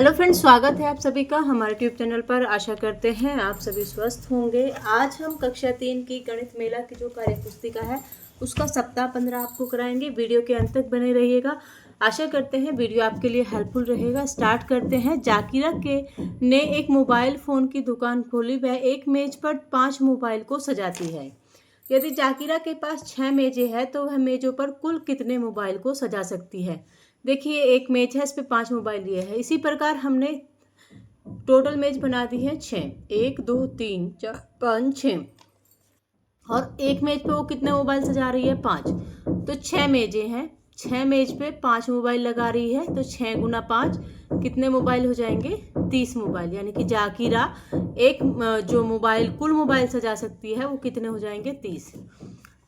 Hello friends, स्वागत है आप सभी का हमारे ट्यूब चैनल पर। आशा करते हैं आप सभी स्वस्थ होंगे। आज हम कक्षा 3 की गणित मेला की जो कार्य पुस्तिका है उसका सप्ताह 15 आपको कराएंगे। वीडियो के अंत तक बने रहिएगा। आशा करते हैं वीडियो आपके लिए हेल्पफुल रहेगा। स्टार्ट करते हैं। जाकिरा के ने एक मोबाइल फ़ोन की दुकान खोली। वह एक मेज पर 5 मोबाइल को सजाती है। यदि जाकिरा के पास 6 मेजें हैं तो वह मेजों पर कुल कितने मोबाइल को सजा सकती है। देखिए, एक मेज है, इस पे 5 मोबाइल लिए है। इसी प्रकार हमने टोटल मेज बना दी है 6। 1 2 3 4 5 6 और एक मेज पे वो कितने मोबाइल सजा रही है, 5। तो 6 मेजें हैं, 6 मेज पे 5 मोबाइल लगा रही है। तो 6 गुना 5 कितने मोबाइल हो जाएंगे, 30 मोबाइल। यानी कि जाकिरा एक जो मोबाइल कुल मोबाइल सजा सकती है वो कितने हो जाएंगे, 30।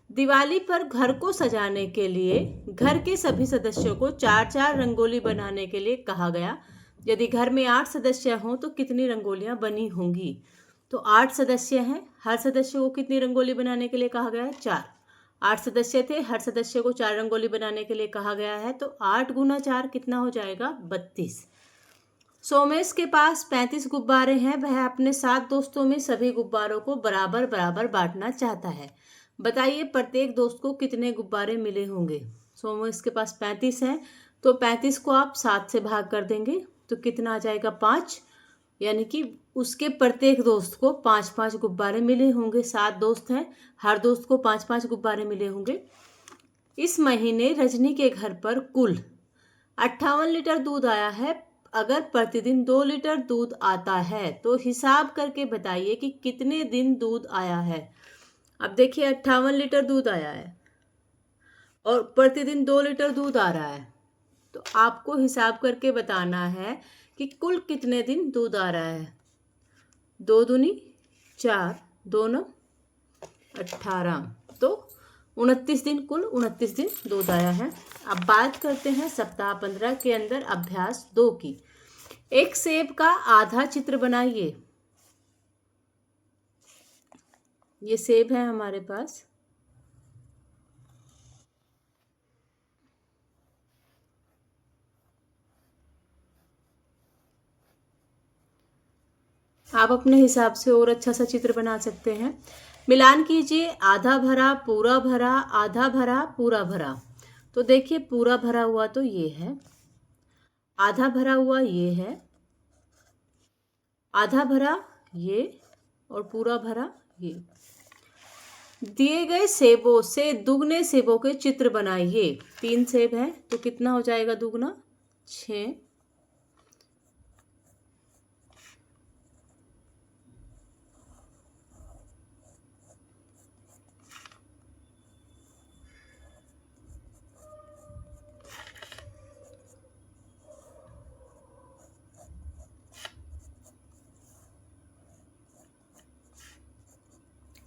दिवाली पर घर को सजाने के लिए घर के सभी सदस्यों को 4-4 रंगोली बनाने के लिए कहा गया। यदि घर में 8 सदस्य हों तो कितनी रंगोलियां बनी होंगी। तो 8 सदस्य हैं, हर सदस्य को कितनी रंगोली बनाने के लिए कहा गया है, 4। 8 सदस्य थे, हर सदस्य को 4 रंगोली बनाने के लिए कहा गया है। तो 8 गुना 4 कितना हो जाएगा, 32। सोमेश के पास 35 गुब्बारे हैं। वह अपने 7 दोस्तों में सभी गुब्बारों को बराबर बराबर बांटना चाहता है। बताइए प्रत्येक दोस्त को कितने गुब्बारे मिले होंगे। सोमेश के पास 35 हैं, तो 35 को आप 7 से भाग कर देंगे तो कितना आ जाएगा, 5। यानी कि उसके प्रत्येक दोस्त को 5-5 गुब्बारे मिले होंगे। 7 दोस्त हैं, हर दोस्त को 5-5 गुब्बारे मिले होंगे। इस महीने रजनी के घर पर कुल 58 लीटर दूध आया है। अगर प्रतिदिन 2 लीटर दूध आता है तो हिसाब करके बताइए कि कितने दिन दूध आया है। अब देखिए, 58 लीटर दूध आया है और प्रतिदिन 2 लीटर दूध आ रहा है। तो आपको हिसाब करके बताना है कि कुल कितने दिन दूध आ रहा है। 2 दूनी 4, 2 9 18, तो 29 दिन, कुल 29 दिन दूध आया है। अब बात करते हैं सप्ताह 15 के अंदर अभ्यास 2 की। एक सेब का आधा चित्र बनाइए। ये सेब है हमारे पास। आप अपने हिसाब से और अच्छा सा चित्र बना सकते हैं। मिलान कीजिए, आधा भरा, पूरा भरा, आधा भरा, पूरा भरा। तो देखिए, पूरा भरा हुआ तो ये है, आधा भरा हुआ ये है, आधा भरा ये, और पूरा भरा ये। दिए गए सेबों से दुगने सेबों के चित्र बनाइए। 3 सेब हैं तो कितना हो जाएगा दुगना, 6।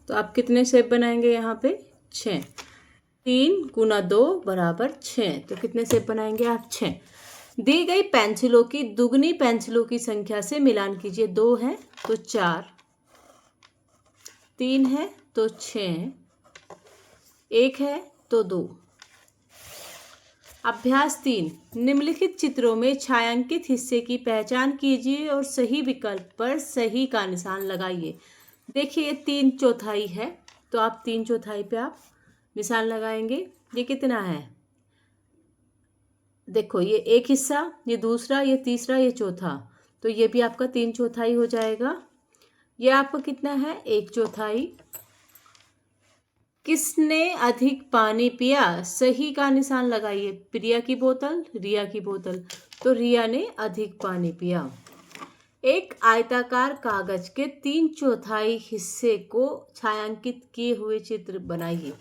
तो आप कितने सेब बनाएंगे यहाँ पे, 6। 3 गुना 2 बराबर 6। तो कितने सेब बनाएंगे आप, 6। दी गई पेंसिलों की दुगनी पेंसिलों की संख्या से मिलान कीजिए। 2 है तो 4, 3 है तो 6, 1 है तो 2। अभ्यास 3, निम्नलिखित चित्रों में छायांकित हिस्से की पहचान कीजिए और सही विकल्प पर सही का निशान लगाइए। देखिए, 3/4 है तो आप 3/4 पे आप निशान लगाएंगे। ये कितना है, देखो, ये एक हिस्सा, ये दूसरा, ये तीसरा, ये चौथा। तो ये भी आपका 3/4 हो जाएगा। ये आपका कितना है, 1/4। किसने अधिक पानी पिया, सही का निशान लगाइए। प्रिया की बोतल, रिया की बोतल। तो रिया ने अधिक पानी पिया। एक आयताकार कागज के 3/4 हिस्से को छायांकित किए हुए चित्र बनाइए।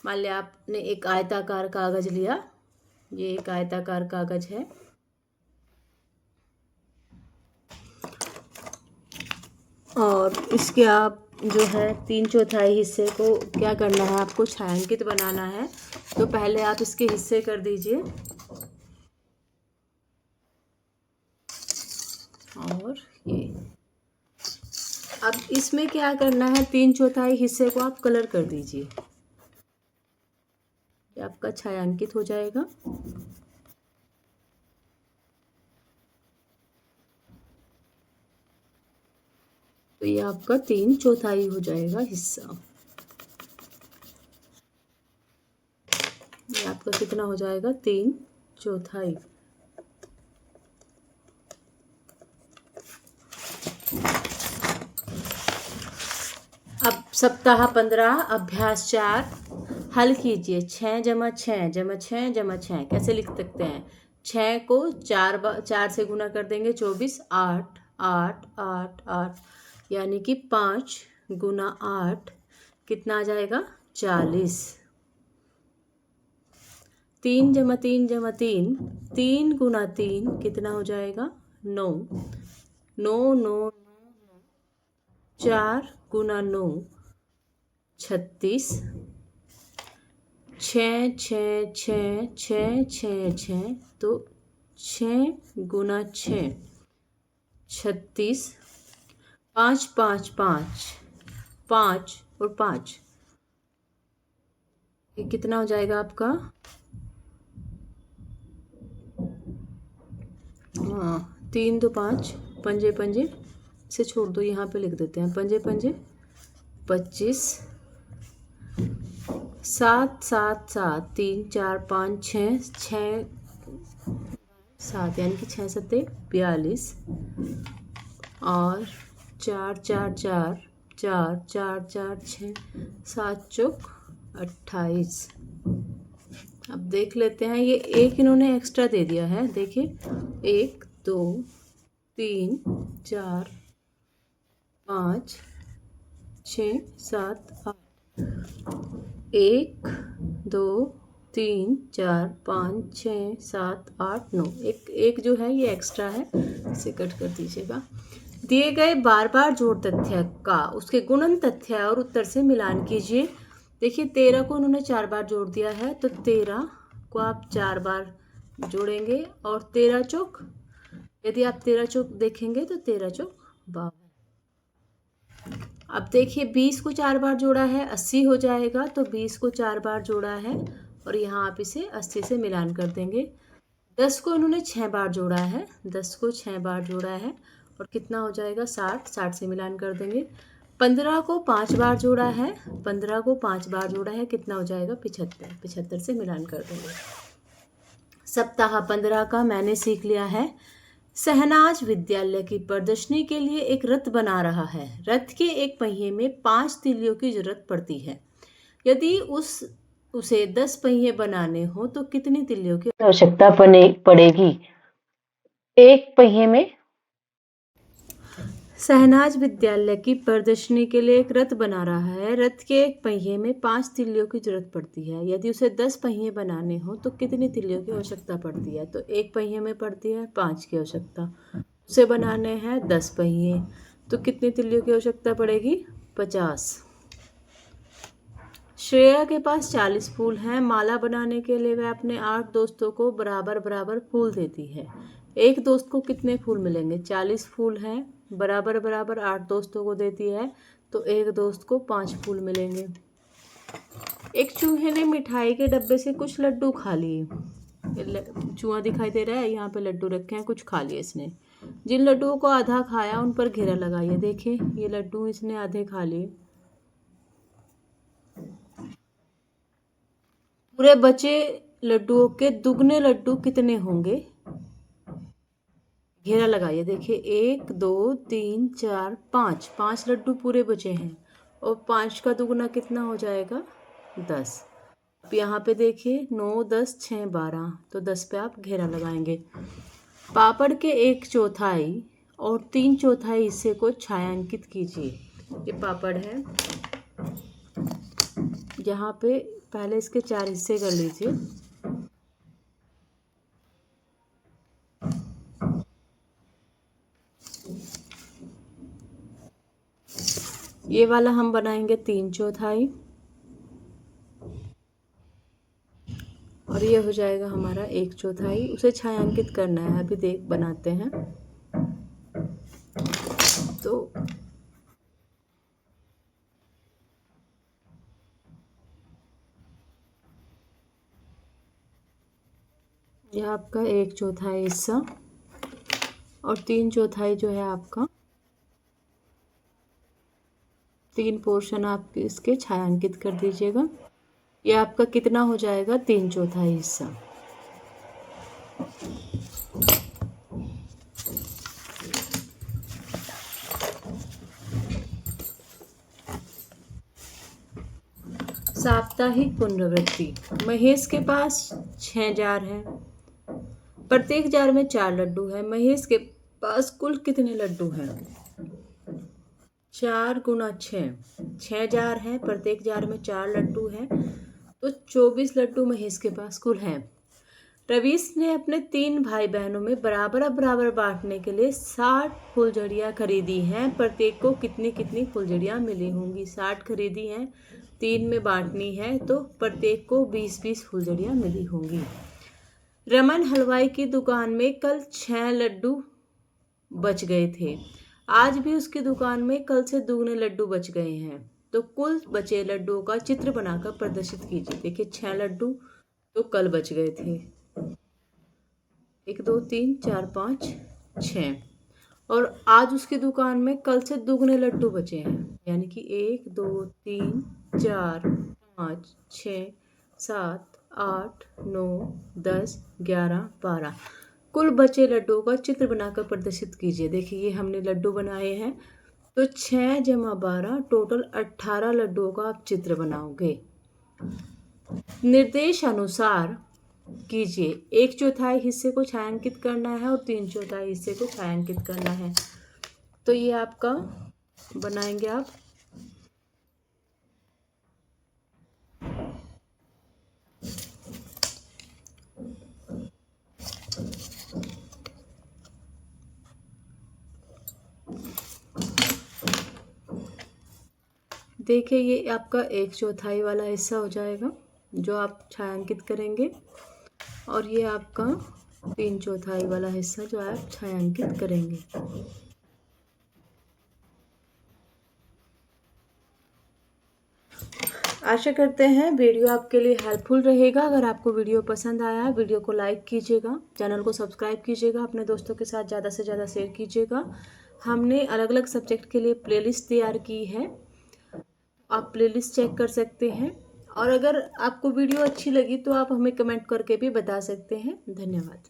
मान लिया आपने एक आयताकार कागज लिया, ये एक आयताकार कागज है, और इसके आप जो है 3/4 हिस्से को क्या करना है, आपको छायांकित बनाना है। तो पहले आप इसके हिस्से कर दीजिए, और ये अब इसमें क्या करना है, 3/4 हिस्से को आप कलर कर दीजिए। ये आपका छायांकित हो जाएगा। तो ये आपका 3/4 हो जाएगा हिस्सा। ये आपका कितना हो जाएगा? 3/4। अब सप्ताह 15 अभ्यास 4 हल कीजिए। 6 जमा 6 जमा 6 जमा 6 कैसे लिख सकते हैं? 6 को 4 से गुना कर देंगे 24, 8 8 8 8 यानी कि 5 गुना 8 कितना आ जाएगा? 40। 3 जमा 3 जमा 3 3 गुना 3 कितना हो जाएगा? 9 9 9 4 गुना 9 36। 6 6 6 6 6 6 तो 6 गुना 6 36। 5 5 5 5 और 5 ये कितना हो जाएगा आपका? हाँ 3 2 5 पंजे पंजे से छोड़ दो, यहाँ पे लिख देते हैं पंजे पंजे 25। 7 7 7 3 4 5 6 6 7 यानी कि 6 7 42 और 4 4 4 4 4 4 6 7 चौक 28। अब देख लेते हैं, ये एक इन्होंने एक्स्ट्रा दे दिया है। देखिए 1 2 3 4 5 6 7 8 1 2 3 4 5 6 7 8 9 एक जो है ये एक्स्ट्रा है, इसे कट कर दीजिएगा। दिए गए बार बार जोड़ तथ्य का उसके गुणन तथ्य और उत्तर से मिलान कीजिए। देखिए 13 को उन्होंने 4 बार जोड़ दिया है, तो 13 को आप 4 बार जोड़ेंगे और 13 चौक, यदि आप 13 चौक देखेंगे तो 13 चौक 52। अब देखिए 20 को 4 बार जोड़ा है 80 हो जाएगा, तो 20 को 4 बार जोड़ा है और यहाँ आप इसे 80 से मिलान कर देंगे। 10 को उन्होंने 6 बार जोड़ा है, 10 को 6 बार जोड़ा है और कितना हो जाएगा? 60 60 से मिलान कर देंगे। 15 को 5 बार जोड़ा है, 15 को 5 बार जोड़ा है, कितना हो जाएगा? 75 75 से मिलान कर देंगे। सप्ताह 15 का मैंने सीख लिया है। शहनाज विद्यालय की प्रदर्शनी के लिए एक रथ बना रहा है। रथ के एक पहिए में 5 तीलियों की जरूरत पड़ती है। यदि उसे 10 पहिए बनाने हो तो कितनी तीलियों की आवश्यकता पड़ेगी? एक पहिए में शहनाज विद्यालय की प्रदर्शनी के लिए एक रथ बना रहा है। रथ के एक पहिए में 5 तीलियों की जरूरत पड़ती है। यदि उसे 10 पहिए बनाने हो तो कितनी तीलियों की आवश्यकता पड़ती है? तो एक पहिए में पड़ती है 5 की आवश्यकता, उसे बनाने हैं 10 पहिए, तो कितनी तीलियों की आवश्यकता पड़ेगी? 50। श्रेया के पास 40 फूल हैं। माला बनाने के लिए वह अपने 8 दोस्तों को बराबर बराबर फूल देती है। एक दोस्त को कितने फूल मिलेंगे? 40 फूल हैं, बराबर बराबर 8 दोस्तों को देती है, तो एक दोस्त को 5 फूल मिलेंगे। एक चूहे ने मिठाई के डब्बे से कुछ लड्डू खा लिए। चूहा दिखाई दे रहा है, यहाँ पे लड्डू रखे हैं, कुछ खा लिए इसने। जिन लड्डुओं को आधा खाया उन पर घेरा लगाइए। देखिए ये लड्डू इसने आधे खा लिए, पूरे बचे लड्डुओं के दुगने लड्डू कितने होंगे? घेरा लगाइए। देखिए 1 2 3 4 5 5 लड्डू पूरे बचे हैं और 5 का दुगना कितना हो जाएगा? 10। अब यहाँ पे देखिए 9 10 6 12, तो 10 पे आप घेरा लगाएंगे। पापड़ के 1/4 और 3/4 हिस्से को छायांकित कीजिए। ये पापड़ है, यहाँ पे पहले इसके 4 हिस्से कर लीजिए। ये वाला हम बनाएंगे 3/4 और ये हो जाएगा हमारा 1/4। उसे छायांकित करना है, अभी देख बनाते हैं। तो यह आपका 1/4 हिस्सा और 3/4 जो है आपका 3 पोर्शन आप इसके छायांकित कर दीजिएगा। ये आपका कितना हो जाएगा, 3/4 हिस्सा। साप्ताहिक पुनरावृत्ति। महेश के पास 6 जार हैं, प्रत्येक जार में 4 लड्डू है। महेश के पास कुल कितने लड्डू हैं? 4 गुना 6 जार हैं, प्रत्येक जार में 4 लड्डू हैं, तो 24 लड्डू महेश के पास कुल हैं। रवीश ने अपने 3 भाई बहनों में बराबर बराबर बांटने के लिए 60 फुलझड़ियाँ खरीदी हैं। प्रत्येक को कितनी कितनी फुलझड़ियाँ मिली होंगी? 60 खरीदी हैं, 3 में बांटनी है, तो प्रत्येक को 20-20 फुलझड़ियाँ मिली होंगी। रमन हलवाई की दुकान में कल 6 लड्डू बच गए थे। आज भी उसकी दुकान में कल से दुगने लड्डू बच गए हैं, तो कुल बचे लड्डुओं का चित्र बनाकर प्रदर्शित कीजिए। देखिए 6 लड्डू तो कल बच गए थे, 1 2 3 4 5 6, और आज उसकी दुकान में कल से दुगने लड्डू बचे हैं, यानी कि 1 2 3 4 5 6 7 8 9 10 11 12 कुल बचे लड्डुओं का चित्र बनाकर प्रदर्शित कीजिए। देखिए ये हमने लड्डू बनाए हैं, तो 6 + 12 टोटल 18 लड्डुओं का आप चित्र बनाओगे। निर्देश अनुसार कीजिए। 1/4 हिस्से को छायांकित करना है और 3/4 हिस्से को छायांकित करना है। तो ये आपका बनाएंगे आप। देखिए ये आपका 1/4 वाला हिस्सा हो जाएगा जो आप छायांकित करेंगे, और ये आपका 3/4 वाला हिस्सा जो आप छायांकित करेंगे। आशा करते हैं वीडियो आपके लिए हेल्पफुल रहेगा। अगर आपको वीडियो पसंद आया, वीडियो को लाइक कीजिएगा, चैनल को सब्सक्राइब कीजिएगा, अपने दोस्तों के साथ ज़्यादा से ज़्यादा शेयर कीजिएगा। हमने अलग अलग सब्जेक्ट के लिए प्लेलिस्ट तैयार की है, आप प्लेलिस्ट चेक कर सकते हैं। और अगर आपको वीडियो अच्छी लगी तो आप हमें कमेंट करके भी बता सकते हैं। धन्यवाद।